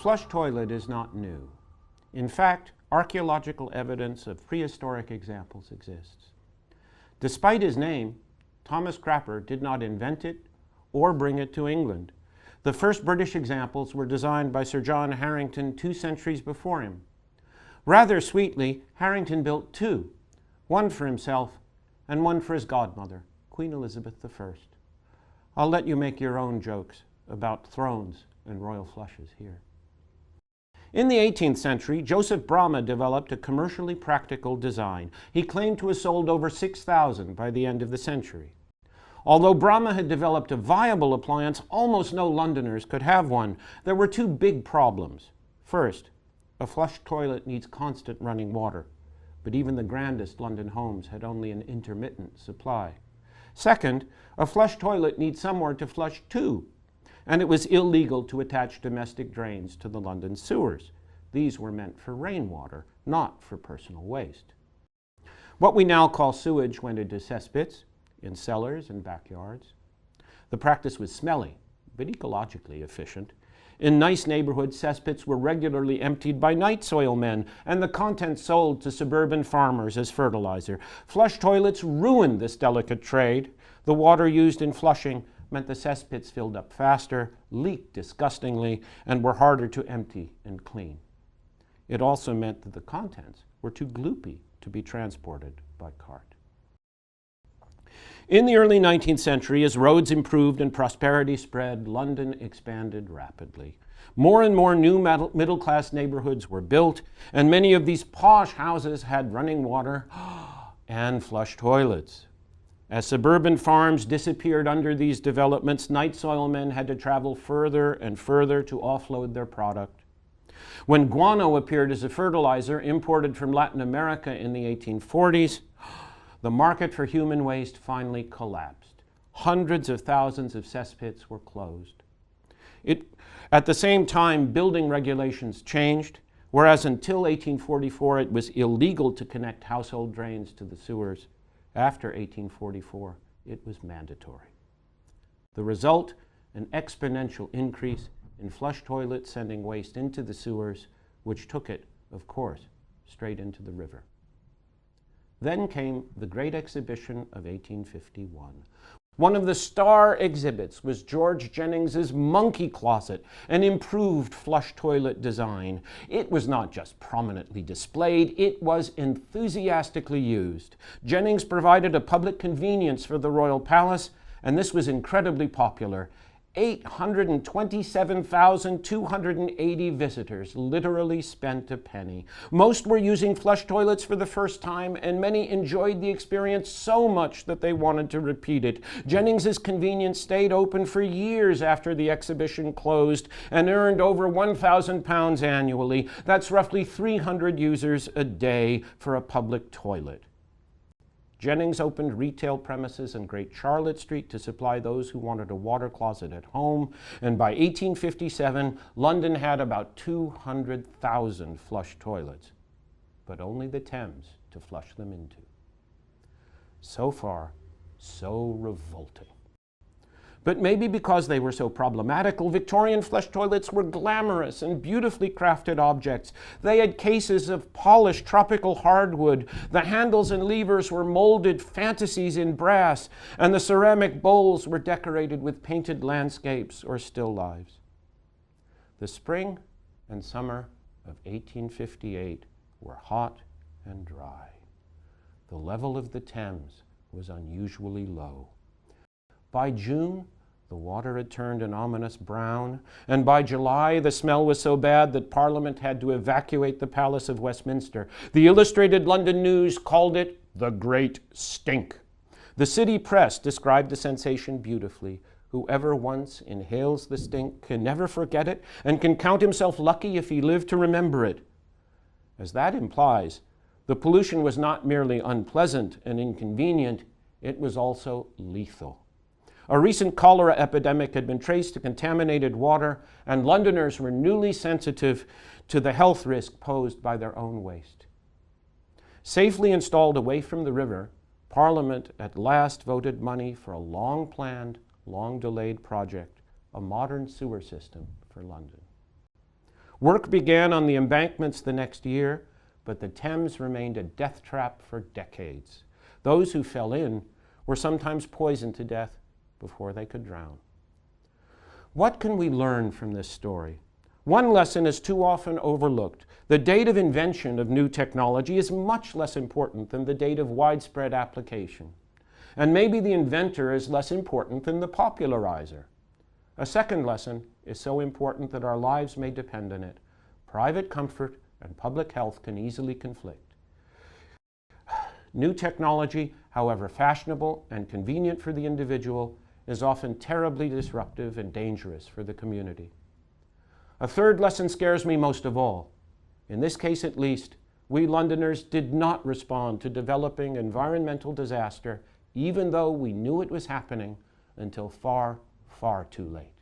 flush toilet is not new. In fact, archaeological evidence of prehistoric examples exists. Despite his name, Thomas Crapper did not invent it or bring it to England. The first British examples were designed by Sir John Harrington 2 centuries before him. Rather sweetly, Harrington built two, one for himself and one for his godmother, Queen Elizabeth I. I'll let you make your own jokes about thrones and royal flushes here. In the 18th century, Joseph Bramah developed a commercially practical design. He claimed to have sold over 6,000 by the end of the century. Although Bramah had developed a viable appliance, almost no Londoners could have one. There were two big problems. First, a flush toilet needs constant running water, but even the grandest London homes had only an intermittent supply. Second, a flush toilet needs somewhere to flush to, and it was illegal to attach domestic drains to the London sewers. These were meant for rainwater, not for personal waste. What we now call sewage went into cesspits, in cellars and backyards. The practice was smelly, but ecologically efficient. In nice neighborhoods, cesspits were regularly emptied by night soil men, and the contents sold to suburban farmers as fertilizer. Flush toilets ruined this delicate trade. The water used in flushing meant the cesspits filled up faster, leaked disgustingly, and were harder to empty and clean. It also meant that the contents were too gloopy to be transported by cart. In the early 19th century, as roads improved and prosperity spread, London expanded rapidly. More and more new middle-class neighborhoods were built, and many of these posh houses had running water and flush toilets. As suburban farms disappeared under these developments, night soil men had to travel further and further to offload their product. When guano appeared as a fertilizer imported from Latin America in the 1840s, the market for human waste finally collapsed. Hundreds of thousands of cesspits were closed. At the same time, building regulations changed, whereas until 1844 it was illegal to connect household drains to the sewers. After 1844, it was mandatory. The result, an exponential increase in flush toilets sending waste into the sewers, which took it, of course, straight into the river. Then came the Great Exhibition of 1851. One of the star exhibits was George Jennings's monkey closet, an improved flush toilet design. It was not just prominently displayed, it was enthusiastically used. Jennings provided a public convenience for the royal palace, and this was incredibly popular. 827,280 visitors literally spent a penny. Most were using flush toilets for the first time, and many enjoyed the experience so much that they wanted to repeat it. Jennings's convenience stayed open for years after the exhibition closed and earned over £1,000 annually. That's roughly 300 users a day for a public toilet. Jennings opened retail premises in Great Charlotte Street to supply those who wanted a water closet at home, and by 1857, London had about 200,000 flush toilets, but only the Thames to flush them into. So far, so revolting. But maybe because they were so problematical, Victorian flush toilets were glamorous and beautifully crafted objects. They had cases of polished tropical hardwood. The handles and levers were molded fantasies in brass, and the ceramic bowls were decorated with painted landscapes or still lifes. The spring and summer of 1858 were hot and dry. The level of the Thames was unusually low. By June, the water had turned an ominous brown, and by July, the smell was so bad that Parliament had to evacuate the Palace of Westminster. The Illustrated London News called it the Great Stink. The city press described the sensation beautifully. Whoever once inhales the stink can never forget it and can count himself lucky if he lived to remember it. As that implies, the pollution was not merely unpleasant and inconvenient, it was also lethal. A recent cholera epidemic had been traced to contaminated water, and Londoners were newly sensitive to the health risk posed by their own waste. Safely installed away from the river, Parliament at last voted money for a long-planned, long-delayed project, a modern sewer system for London. Work began on the embankments the next year, but the Thames remained a death trap for decades. Those who fell in were sometimes poisoned to death before they could drown. What can we learn from this story? One lesson is too often overlooked. The date of invention of new technology is much less important than the date of widespread application. And maybe the inventor is less important than the popularizer. A second lesson is so important that our lives may depend on it. Private comfort and public health can easily conflict. New technology, however fashionable and convenient for the individual, is often terribly disruptive and dangerous for the community. A third lesson scares me most of all. In this case at least, we Londoners did not respond to developing environmental disaster, even though we knew it was happening, until far, far too late.